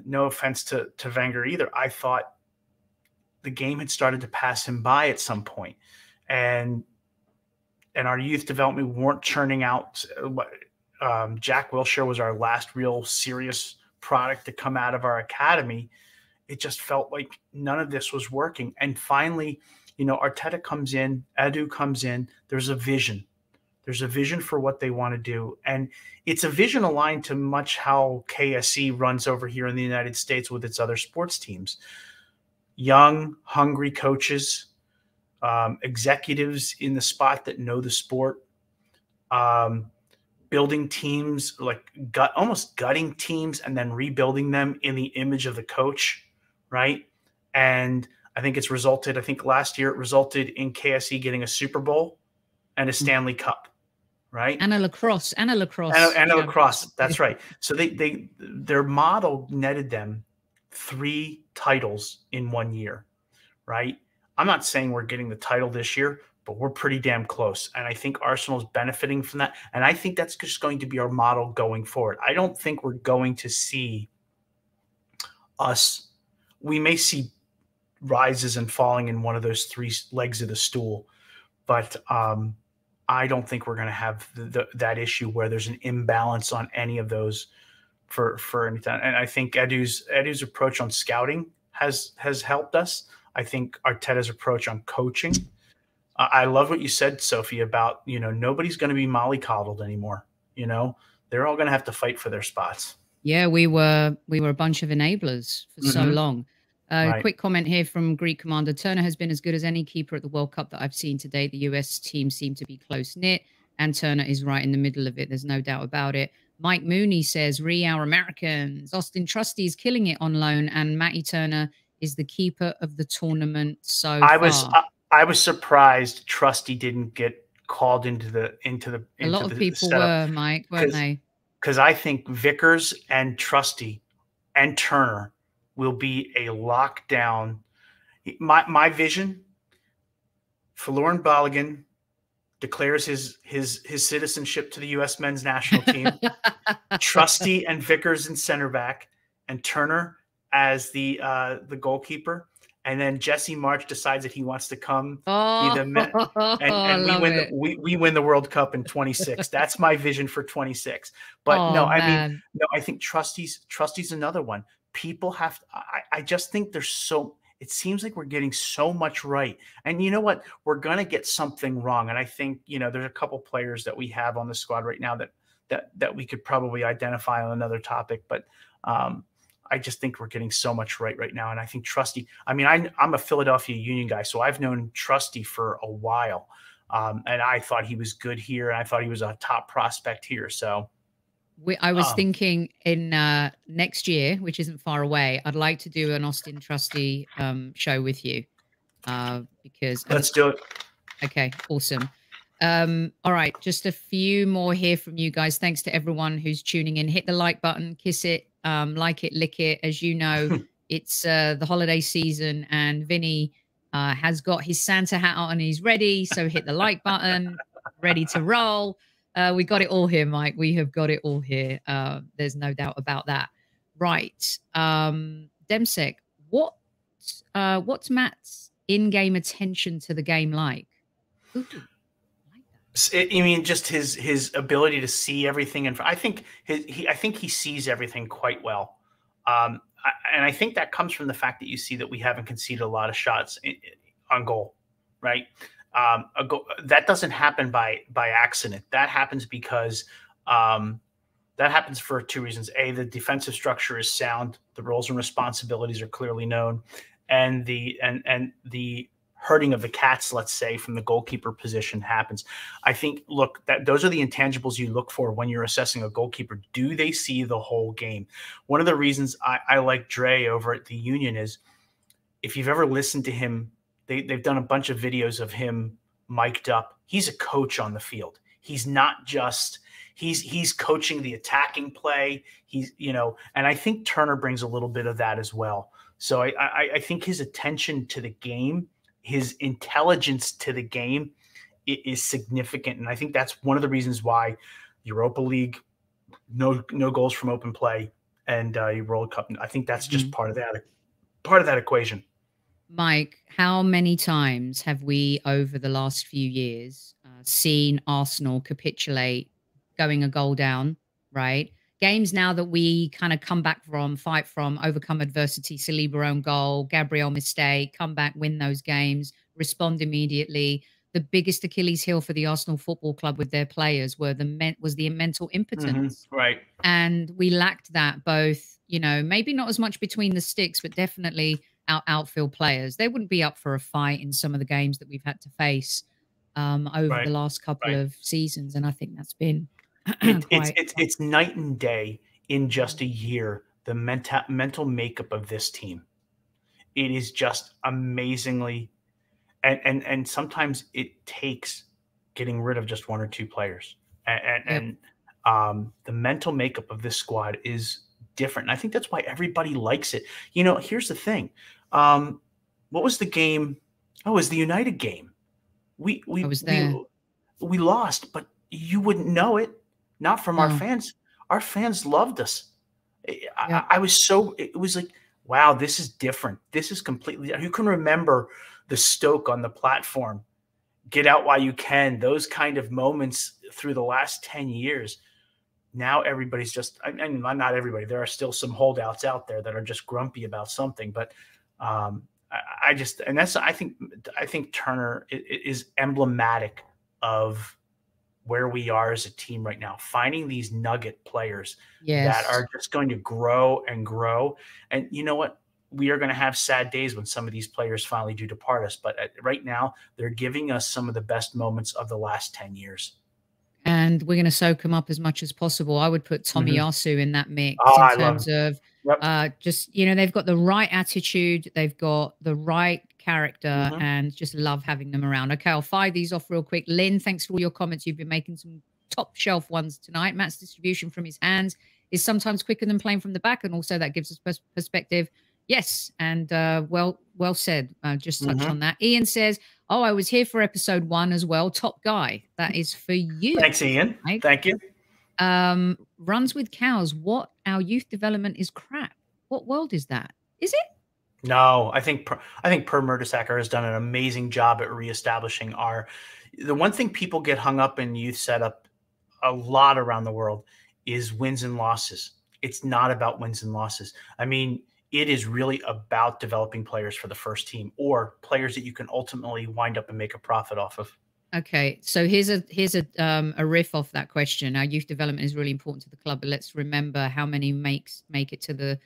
no offense to Wenger either. I thought the game had started to pass him by at some point, and our youth development weren't churning out. Jack Wilshere was our last real serious product to come out of our academy, it just felt like none of this was working. And finally, you know, Arteta comes in, Edu comes in. There's a vision. There's a vision for what they want to do. And it's a vision aligned to much how KSE runs over here in the United States with its other sports teams. Young, hungry coaches, executives in the spot that know the sport, building teams, like almost gutting teams and then rebuilding them in the image of the coach, right? And I think it's resulted, I think last year it resulted in KSE getting a Super Bowl and a Stanley Cup, right? And a lacrosse. And a lacrosse, that's right. So their model netted them 3 titles in 1 year, right? I'm not saying we're getting the title this year, but we're pretty damn close. And I think Arsenal is benefiting from that. And I think that's just going to be our model going forward. I don't think we're going to see us. We may see rises and falling in one of those 3 legs of the stool, but I don't think we're going to have that issue where there's an imbalance on any of those for any time. And I think Edu's approach on scouting has helped us. I think Arteta's approach on coaching. I love what you said, Sophie, about, you know, nobody's going to be mollycoddled anymore. You know, they're all going to have to fight for their spots. Yeah, we were a bunch of enablers for so long. Right. Quick comment here from Greek Commander. Turner has been as good as any keeper at the World Cup that I've seen today. The US team seemed to be close-knit, and Turner is right in the middle of it. There's no doubt about it. Mike Mooney says, our Americans. Austin Trusty is killing it on loan, and Matty Turner is the keeper of the tournament so far. I was surprised Trusty didn't get called into the a lot of people were, Mike, weren't they? Because I think Vickers and Trusty and Turner will be a lockdown. My vision, Folarin Balogun declares his citizenship to the U.S. men's national team. Trusty and Vickers in center back, and Turner as the goalkeeper. And then Jesse March decides that he wants to come be the and we win the World Cup in 26. That's my vision for 26. But I think Trusty's another one. People have to, I just think it seems like we're getting so much right. And you know what? We're going to get something wrong. And I think, you know, there's a couple players that we have on the squad right now that we could probably identify on another topic. But I just think we're getting so much right now. And I think Trusty, I mean, I'm a Philadelphia Union guy, so I've known Trusty for a while. And I thought he was good here. And I thought he was a top prospect here. So I was thinking in next year, which isn't far away, I'd like to do an Austin Trusty show with you. Because let's do it. Okay, awesome. All right, just a few more here from you guys. Thanks to everyone who's tuning in. Hit the like button, kiss it, like it, lick it. As you know, it's the holiday season, and Vinny has got his Santa hat on and he's ready. So hit the like button, ready to roll. We got it all here, Mike. We have got it all here. There's no doubt about that. Right. Demsek, what's Matt's in-game attention to the game like? Ooh. You mean just his ability to see everything, and I think he sees everything quite well, and I think that comes from the fact that you see that we haven't conceded a lot of shots on goal, right? That doesn't happen by accident. That happens because that happens for 2 reasons. A, the defensive structure is sound, the roles and responsibilities are clearly known, and the hurting of the cats, let's say, from the goalkeeper position happens. I think, look, those are the intangibles you look for when you're assessing a goalkeeper. Do they see the whole game? One of the reasons I like Dre over at the Union is, if you've ever listened to him, they've done a bunch of videos of him mic'd up. He's a coach on the field. He's not just he's coaching the attacking play. He's, you know, and I think Turner brings a little bit of that as well. So I think his attention to the game, his intelligence to the game is significant. And I think that's one of the reasons why Europa League, no goals from open play, and World Cup. I think that's just part of that equation. Mike, how many times have we over the last few years seen Arsenal capitulate, going a goal down, right? games now that we kind of come back from, fight from, overcome adversity, Saliba own goal, Gabriel mistake, come back, win those games, respond immediately. The biggest Achilles heel for the Arsenal Football Club with their players was the mental impotence. Right. And we lacked that both, you know, maybe not as much between the sticks, but definitely our outfield players. They wouldn't be up for a fight in some of the games that we've had to face over the last couple of seasons. And I think that's been it's night and day in just a year, the mental makeup of this team. It is just amazingly, and sometimes it takes getting rid of just one or two players. And the mental makeup of this squad is different. And I think that's why everybody likes it. You know, here's the thing. What was the game? Oh, it was the United game. We lost, but you wouldn't know it. Not from our fans. Our fans loved us. I was so, it was like, wow, this is different. This is completely, you can remember the Stoke on the platform, get out while you can, those kind of moments through the last 10 years. Now everybody's just, and not everybody, there are still some holdouts out there that are just grumpy about something, but I think Turner is emblematic of where we are as a team right now, finding these nugget players that are just going to grow and grow. And you know what? We are going to have sad days when some of these players finally do depart us. But right now, they're giving us some of the best moments of the last 10 years. And we're going to soak them up as much as possible. I would put Tomiyasu in that mix in terms of just, you know, they've got the right attitude. They've got the right character and just love having them around. Okay, I'll fire these off real quick. Lynn, thanks for all your comments. You've been making some top shelf ones tonight. Matt's distribution from his hands is sometimes quicker than playing from the back. And also that gives us perspective. Yes. And well said. Just touched on that. Ian says, oh, I was here for episode 1 as well. Top guy. That is for you. Thanks, Ian. Right? Thank you. Runs with cows. What? Our youth development is crap. What world is that? Is it? No, I think Per Mertesacker has done an amazing job at reestablishing the one thing people get hung up in youth setup a lot around the world is wins and losses. It's not about wins and losses. I mean, it is really about developing players for the first team or players that you can ultimately wind up and make a profit off of. Okay, so here's a riff off that question. Our youth development is really important to the club, but let's remember how many make it to the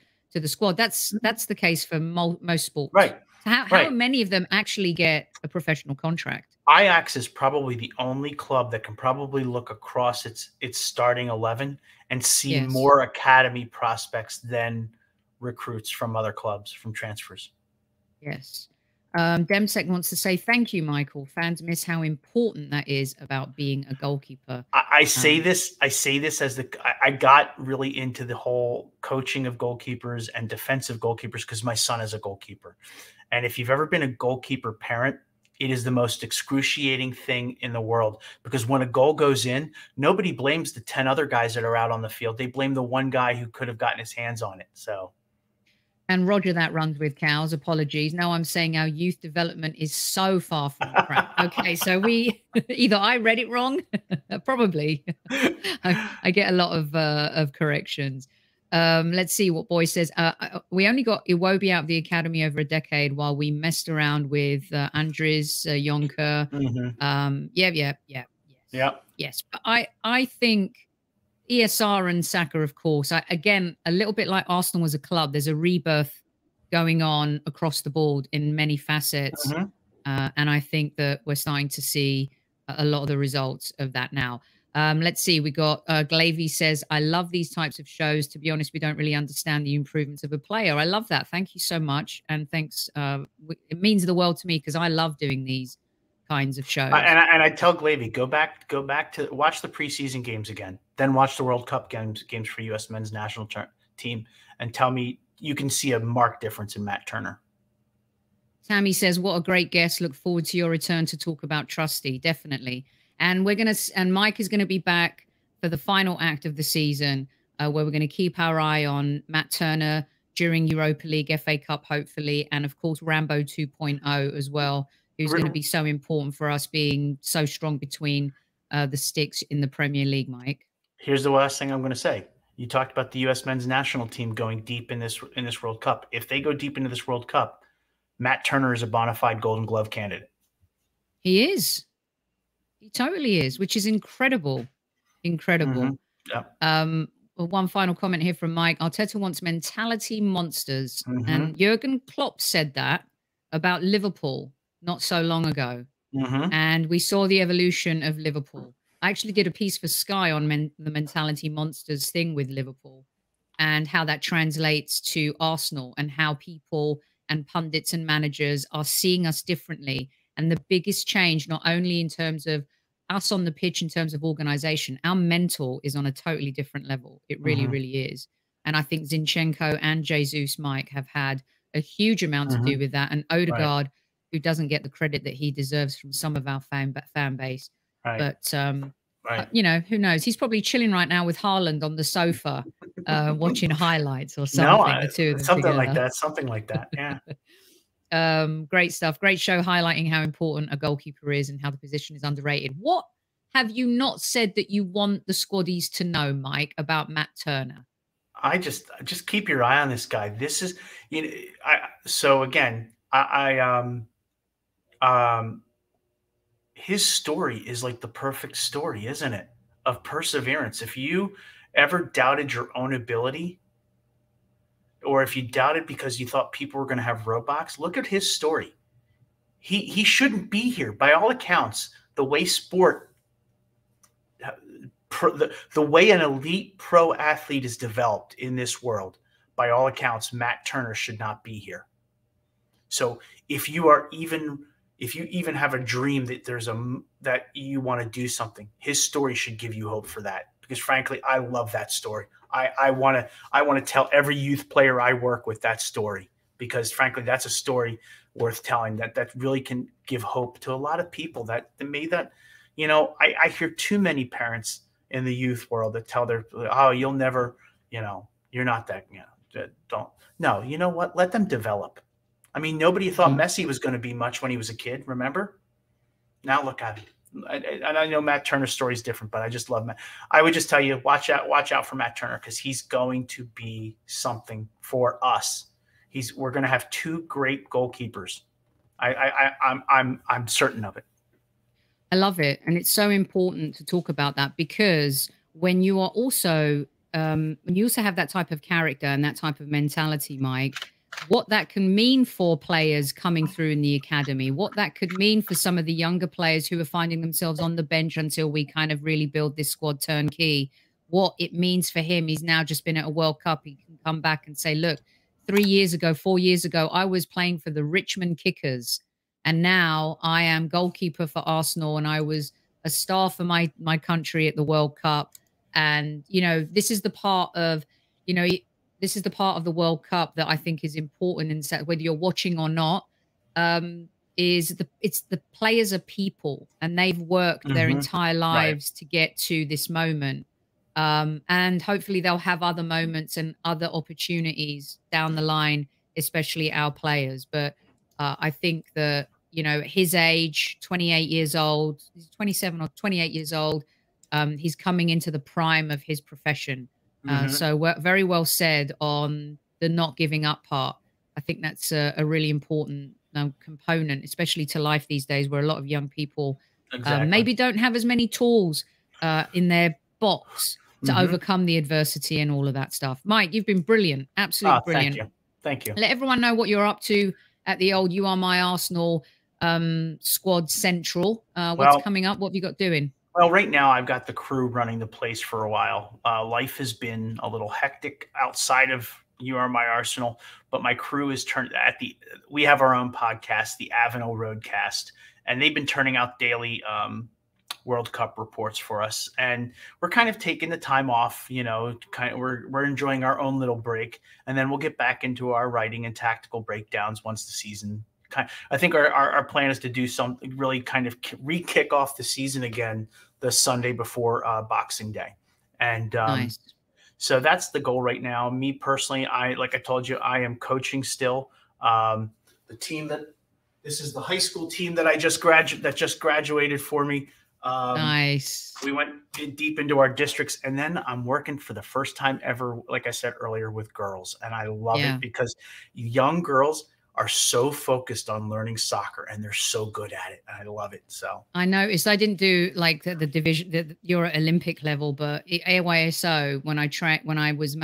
squad. That's the case for most sports. Right. So how many of them actually get a professional contract? Ajax is probably the only club that can probably look across its starting 11 and see more academy prospects than recruits from other clubs, from transfers. Yes. Demsek wants to say thank you, Michael. Fans miss how important that is about being a goalkeeper. I say this as I got really into the whole coaching of goalkeepers and defensive goalkeepers because my son is a goalkeeper. And if you've ever been a goalkeeper parent, it is the most excruciating thing in the world because when a goal goes in, nobody blames the 10 other guys that are out on the field. They blame the one guy who could have gotten his hands on it. So. And Roger, that runs with cows. Apologies. Now I'm saying our youth development is so far from crap. Okay, so either I read it wrong, probably. I get a lot of corrections. Let's see what Boy says. We only got Iwobi out of the academy over a decade while we messed around with Andres, Yonker. Yes. But I think ESR and Saka, of course, again, a little bit like Arsenal as a club, there's a rebirth going on across the board in many facets. And I think that we're starting to see a lot of the results of that now. Let's see. We got Glavy says, I love these types of shows. To be honest, we don't really understand the improvements of a player. I love that. Thank you so much. And thanks. It means the world to me because I love doing these kinds of shows. And I tell Glavy, go back to watch the preseason games again, then watch the World Cup games for U.S. men's national team, and tell me you can see a marked difference in Matt Turner. Tammy says, what a great guest. Look forward to your return to talk about Trusty. Definitely. And Mike is going to be back for the final act of the season, where we're going to keep our eye on Matt Turner during Europa League, FA Cup, hopefully, and of course Rambo 2.0 as well, who's going to be so important for us being so strong between the sticks in the Premier League, Mike. Here's the last thing I'm going to say. You talked about the U.S. men's national team going deep in this World Cup. If they go deep into this World Cup, Matt Turner is a bona fide Golden Glove candidate. He is. He totally is, which is incredible. Incredible. Yeah. One final comment here from Mike. Arteta wants mentality monsters. And Jurgen Klopp said that about Liverpool not so long ago. And we saw the evolution of Liverpool. I actually did a piece for Sky on the mentality monsters thing with Liverpool and how that translates to Arsenal and how people and pundits and managers are seeing us differently. And the biggest change, not only in terms of us on the pitch, in terms of organization, our mental is on a totally different level. It really, really is. And I think Zinchenko and Jesus, Mike, have had a huge amount to do with that. And Odegaard, who doesn't get the credit that he deserves from some of our fan base. But, you know, who knows? He's probably chilling right now with Haaland on the sofa, watching highlights or something. No, the two of them something together. like that. Something like that. Yeah. Great stuff. Great show highlighting how important a goalkeeper is and how the position is underrated. What have you not said that you want the squaddies to know, Mike, about Matt Turner? I just keep your eye on this guy. This is, you know, so again, his story is like the perfect story, isn't it? Of perseverance. If you ever doubted your own ability, or if you doubted because you thought people were going to have roadblocks, look at his story. He shouldn't be here. By all accounts, the way sport, the way an elite pro athlete is developed in this world, by all accounts, Matt Turner should not be here. So if you even have a dream that that you want to do something, his story should give you hope for that. Because frankly, I love that story. I want to tell every youth player I work with that story, because frankly, that's a story worth telling that really can give hope to a lot of people that you know, I hear too many parents in the youth world that tell oh, you'll never, you know, you're not that, you know, no, you know what? Let them develop. I mean, nobody thought Messi was going to be much when he was a kid. Remember? Now look at him. And I know Matt Turner's story is different, but I just love Matt. I would just tell you, watch out for Matt Turner, because he's going to be something for us. We're going to have two great goalkeepers. I'm certain of it. I love it, and it's so important to talk about that, because when you are also when you also have that type of character and that type of mentality, Mike, what that can mean for players coming through in the academy, what that could mean for some of the younger players who are finding themselves on the bench until we kind of really build this squad turnkey, what it means for him. He's now just been at a World Cup. He can come back and say, look, 3 years ago, 4 years ago, I was playing for the Richmond Kickers, and now I am goalkeeper for Arsenal, and I was a star for my country at the World Cup. And, you know, this is the part of, you know, this is the part of the World Cup that I think is important, and whether you're watching or not, it's the players are people, and they've worked their entire lives to get to this moment. And hopefully they'll have other moments and other opportunities down the line, especially our players. But I think that, you know, his age, 28 years old, he's 27 or 28 years old, he's coming into the prime of his profession. So very well said on the not giving up part. I think that's a really important component, especially to life these days, where a lot of young people maybe don't have as many tools in their box to overcome the adversity and all of that stuff. Mike, you've been brilliant. Absolutely brilliant. Thank you. Let everyone know what you're up to at the old You Are My Arsenal Squad Central. What's coming up? What have you got doing? Well, right now I've got the crew running the place for a while. Life has been a little hectic outside of You Are My Arsenal, but my crew is we have our own podcast, the Avenel Roadcast, and they've been turning out daily World Cup reports for us. And we're kind of taking the time off, you know, we're enjoying our own little break, and then we'll get back into our writing and tactical breakdowns once the season. I think our plan is to do something really kind of re-kick off the season again the Sunday before Boxing Day. And nice. So that's the goal right now. Me personally, like I told you, I am coaching still. The team this is the high school team that just graduated for me. Nice. We went deep into our districts, and then I'm working for the first time ever, like I said earlier, with girls. And I love it because young girls are so focused on learning soccer, and they're so good at it. And I love it. So I noticed I didn't do like the division, you're at Olympic level, but AYSO, when I was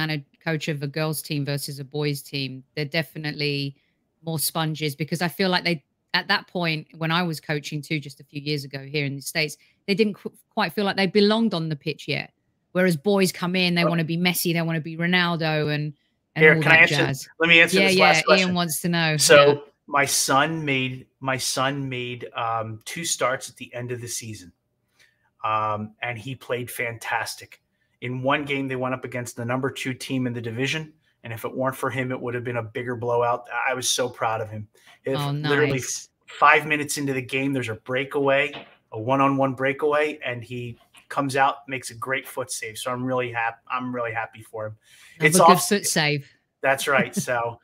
coach of a girls team versus a boys team, they're definitely more sponges, because I feel like at that point when I was coaching too, just a few years ago here in the States, they didn't quite feel like they belonged on the pitch yet. Whereas boys come in, they want to be Messi, they want to be Ronaldo, and here, all can that I answer? jazz. Let me answer this last question. Ian wants to know. So my son made 2 starts at the end of the season, and he played fantastic. In one game, they went up against the number 2 team in the division, and if it weren't for him, it would have been a bigger blowout. I was so proud of him. Literally 5 minutes into the game, there's a breakaway, a one-on-one breakaway, and he comes out, makes a great foot save. So I'm really happy for him. It's a good foot save. That's right. So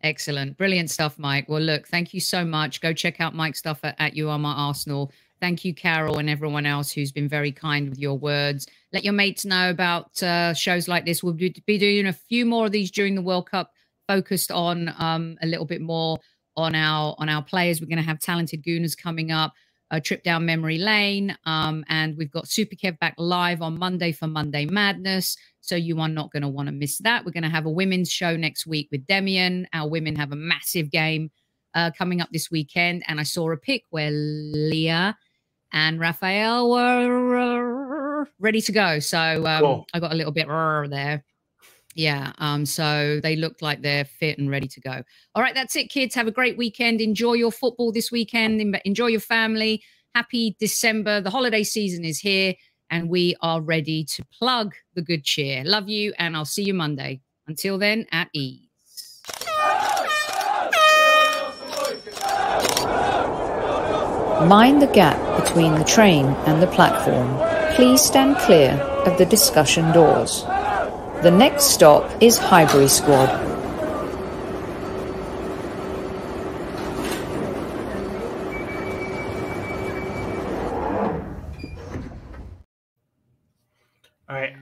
excellent. Brilliant stuff, Mike. Well, look, thank you so much. Go check out Mike's stuff at You Are My Arsenal. Thank you, Carol, and everyone else who's been very kind with your words. Let your mates know about shows like this. We'll be doing a few more of these during the World Cup, focused on a little bit more on our players. We're going to have Talented Gooners coming up, a trip down memory lane, and we've got Super Kev back live on Monday for Monday Madness. So you are not going to want to miss that. We're going to have a women's show next week with Demian. Our women have a massive game coming up this weekend, and I saw a pic where Leah and Raphael were ready to go. So cool. I got a little bit there. Yeah. So they look like they're fit and ready to go. All right. That's it, kids. Have a great weekend. Enjoy your football this weekend. Enjoy your family. Happy December. The holiday season is here, and we are ready to plug the good cheer. Love you, and I'll see you Monday. Until then, at ease. Mind the gap between the train and the platform. Please stand clear of the discussion doors. The next stop is Highbury Squad. All right.